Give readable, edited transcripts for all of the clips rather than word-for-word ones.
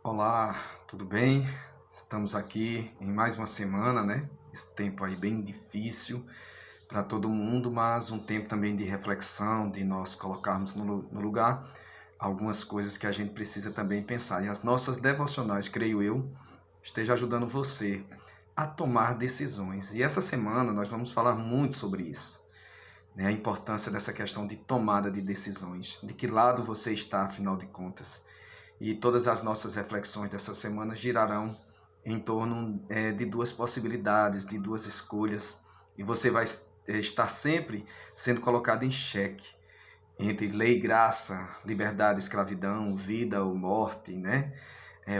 Olá, tudo bem? Estamos aqui em mais uma semana, né? Esse tempo aí bem difícil para todo mundo, mas um tempo também de reflexão, de nós colocarmos no lugar algumas coisas que a gente precisa também pensar. E as nossas devocionais, creio eu, esteja ajudando você a tomar decisões. E essa semana nós vamos falar muito sobre isso, né? A importância dessa questão de tomada de decisões, de que lado você está, afinal de contas. E todas as nossas reflexões dessa semana girarão em torno de duas possibilidades, de duas escolhas, e você vai estar sempre sendo colocado em xeque entre lei e graça, liberdade e escravidão, vida ou morte, né?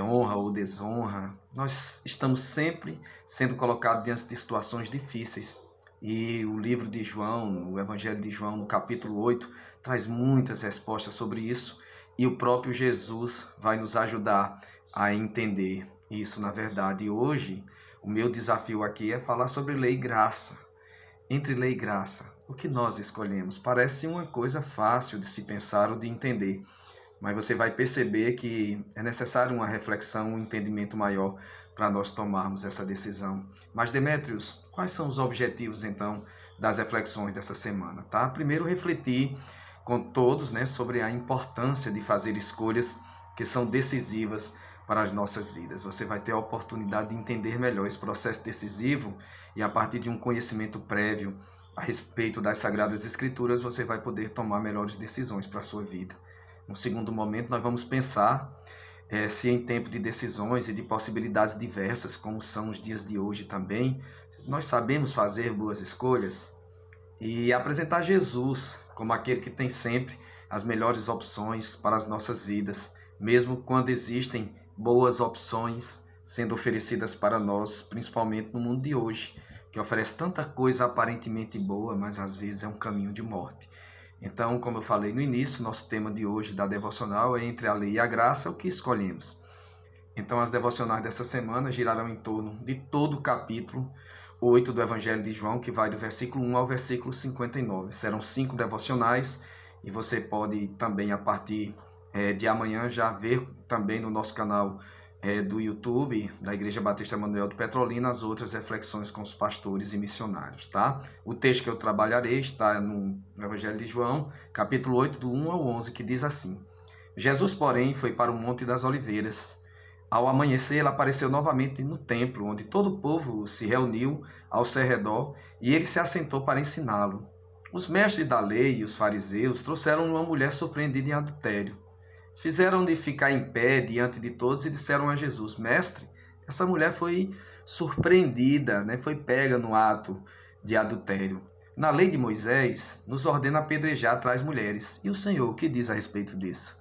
Honra ou desonra. Nós estamos sempre sendo colocados diante de situações difíceis. E o livro de João, o Evangelho de João, no capítulo 8, traz muitas respostas sobre isso. E o próprio Jesus vai nos ajudar a entender isso, na verdade. E hoje, o meu desafio aqui é falar sobre lei e graça. Entre lei e graça, o que nós escolhemos? Parece uma coisa fácil de se pensar ou de entender, mas você vai perceber que é necessário uma reflexão, um entendimento maior para nós tomarmos essa decisão. Mas, Demétrios, quais são os objetivos, então, das reflexões dessa semana? Tá? Primeiro, refletir com todos, né, sobre a importância de fazer escolhas que são decisivas para as nossas vidas. Você vai ter a oportunidade de entender melhor esse processo decisivo e, a partir de um conhecimento prévio a respeito das Sagradas Escrituras, você vai poder tomar melhores decisões para a sua vida. No segundo momento, nós vamos pensar se em tempo de decisões e de possibilidades diversas, como são os dias de hoje também, nós sabemos fazer boas escolhas e apresentar Jesus como aquele que tem sempre as melhores opções para as nossas vidas, mesmo quando existem boas opções sendo oferecidas para nós, principalmente no mundo de hoje, que oferece tanta coisa aparentemente boa, mas às vezes é um caminho de morte. Então, como eu falei no início, nosso tema de hoje da devocional é entre a lei e a graça, o que escolhemos. Então, as devocionais dessa semana girarão em torno de todo o capítulo 8 do Evangelho de João, que vai do versículo 1 ao versículo 59. Serão 5 devocionais e você pode também, a partir de amanhã, já ver também no nosso canal do YouTube, da Igreja Batista Manuel de Petrolina, as outras reflexões com os pastores e missionários, tá? O texto que eu trabalharei está no Evangelho de João, capítulo 8, do 1 ao 11, que diz assim: Jesus, porém, foi para o Monte das Oliveiras. Ao amanhecer, ele apareceu novamente no templo, onde todo o povo se reuniu ao seu redor, e ele se assentou para ensiná-lo. Os mestres da lei e os fariseus trouxeram uma mulher surpreendida em adultério. Fizeram-de ficar em pé diante de todos e disseram a Jesus: Mestre, essa mulher foi surpreendida, né? Foi pega no ato de adultério. Na lei de Moisés, nos ordena apedrejar tais mulheres. E o Senhor, o que diz a respeito disso?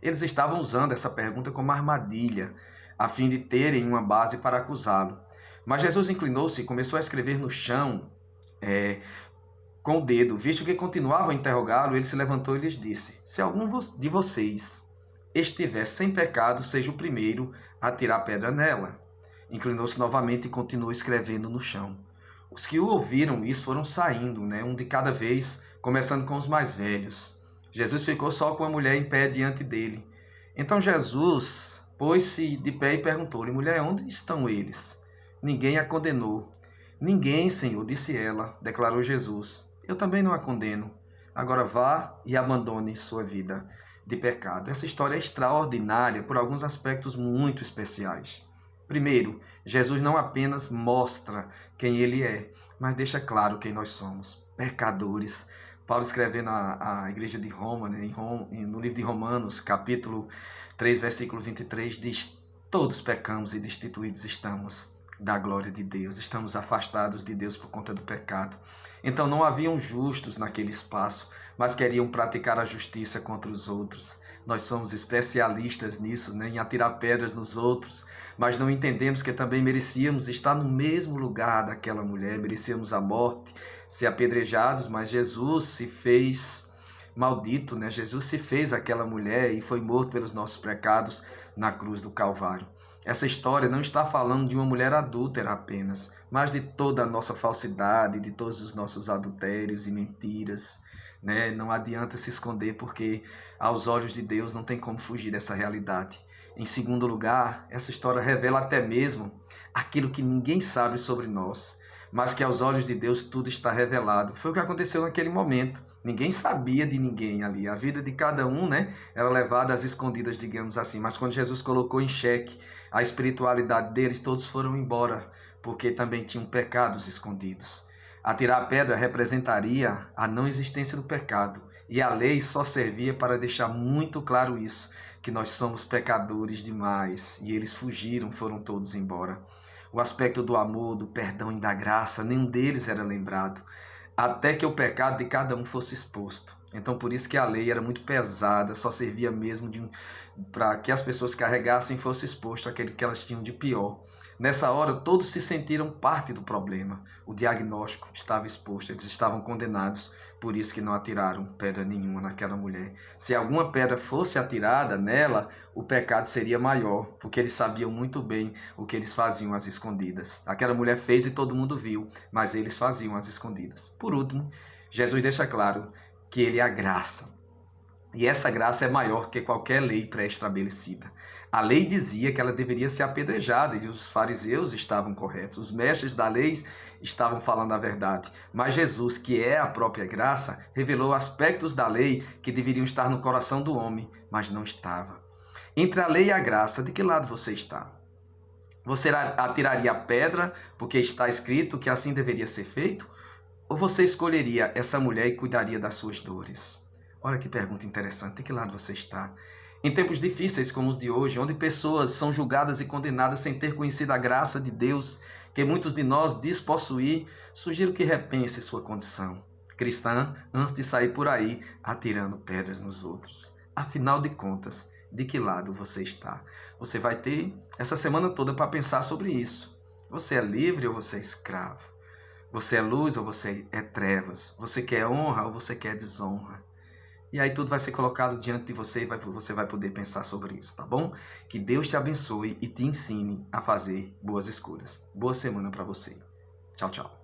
Eles estavam usando essa pergunta como armadilha, a fim de terem uma base para acusá-lo. Mas Jesus inclinou-se e começou a escrever no chão com o dedo. Visto que continuavam a interrogá-lo, ele se levantou e lhes disse: Se algum de vocês estiver sem pecado, seja o primeiro a tirar pedra nela. Inclinou-se novamente e continuou escrevendo no chão. Os que o ouviram isso foram saindo, né, um de cada vez, começando com os mais velhos. Jesus ficou só com a mulher em pé diante dele. Então Jesus pôs-se de pé e perguntou-lhe: Mulher, onde estão eles? Ninguém a condenou. Ninguém, Senhor, disse ela, declarou Jesus. Eu também não a condeno. Agora vá e abandone sua vida de pecado. Essa história é extraordinária por alguns aspectos muito especiais. Primeiro, Jesus não apenas mostra quem ele é, mas deixa claro quem nós somos, pecadores. Paulo escrevendo à igreja de Roma, né, no livro de Romanos, capítulo 3, versículo 23, diz: Todos pecamos e destituídos estamos da glória de Deus, estamos afastados de Deus por conta do pecado. Então não haviam justos naquele espaço, mas queriam praticar a justiça contra os outros. Nós somos especialistas nisso, né, em atirar pedras nos outros, mas não entendemos que também merecíamos estar no mesmo lugar daquela mulher, merecíamos a morte, ser apedrejados, mas Jesus se fez maldito, né? Jesus se fez aquela mulher e foi morto pelos nossos pecados na cruz do Calvário. Essa história não está falando de uma mulher adúltera apenas, mas de toda a nossa falsidade, de todos os nossos adultérios e mentiras, né? Não adianta se esconder, porque aos olhos de Deus não tem como fugir dessa realidade. Em segundo lugar, essa história revela até mesmo aquilo que ninguém sabe sobre nós, mas que aos olhos de Deus tudo está revelado. Foi o que aconteceu naquele momento. Ninguém sabia de ninguém ali. A vida de cada um, né, era levada às escondidas, digamos assim. Mas quando Jesus colocou em xeque a espiritualidade deles, todos foram embora, porque também tinham pecados escondidos. Atirar a pedra representaria a não existência do pecado. E a lei só servia para deixar muito claro isso, que nós somos pecadores demais. E eles fugiram, foram todos embora. O aspecto do amor, do perdão e da graça, nenhum deles era lembrado, até que o pecado de cada um fosse exposto. Então por isso que a lei era muito pesada, só servia mesmo para que as pessoas carregassem e fosse exposto aquele que elas tinham de pior. Nessa hora, todos se sentiram parte do problema. O diagnóstico estava exposto, eles estavam condenados, por isso que não atiraram pedra nenhuma naquela mulher. Se alguma pedra fosse atirada nela, o pecado seria maior, porque eles sabiam muito bem o que eles faziam às escondidas. Aquela mulher fez e todo mundo viu, mas eles faziam às escondidas. Por último, Jesus deixa claro que ele é a graça. E essa graça é maior que qualquer lei pré-estabelecida. A lei dizia que ela deveria ser apedrejada e os fariseus estavam corretos. Os mestres da lei estavam falando a verdade. Mas Jesus, que é a própria graça, revelou aspectos da lei que deveriam estar no coração do homem, mas não estava. Entre a lei e a graça, de que lado você está? Você atiraria a pedra porque está escrito que assim deveria ser feito? Ou você escolheria essa mulher e cuidaria das suas dores? Olha que pergunta interessante, de que lado você está? Em tempos difíceis como os de hoje, onde pessoas são julgadas e condenadas sem ter conhecido a graça de Deus, que muitos de nós despossuir, sugiro que repense sua condição cristã antes de sair por aí atirando pedras nos outros. Afinal de contas, de que lado você está? Você vai ter essa semana toda para pensar sobre isso. Você é livre ou você é escravo? Você é luz ou você é trevas? Você quer honra ou você quer desonra? E aí tudo vai ser colocado diante de você e você vai poder pensar sobre isso, tá bom? Que Deus te abençoe e te ensine a fazer boas escolhas. Boa semana para você. Tchau, tchau.